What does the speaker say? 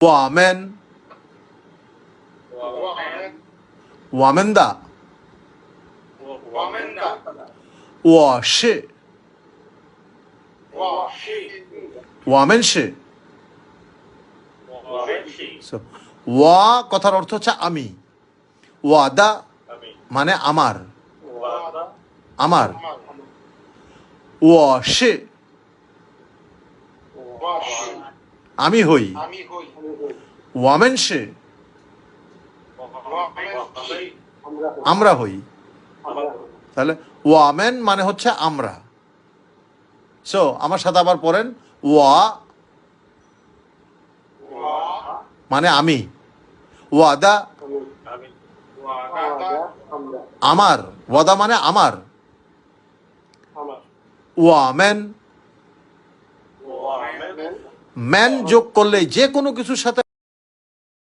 我们我们的我是我们是So, ওয়া কথার অর্থ হচ্ছে আমি ওয়াদা মানে আমার আমার 我是 আমি হই 我们是 আমরা হই তাহলে 我们মানে হচ্ছে আমরা সো আমার সাথে আবার পড়েন ওয়া মানে আমি ওয়াদা আমার ওয়াদা মানে আমার ওয়ামেন ম্যান যোগ করলে যে কোনো কিছুর সাথে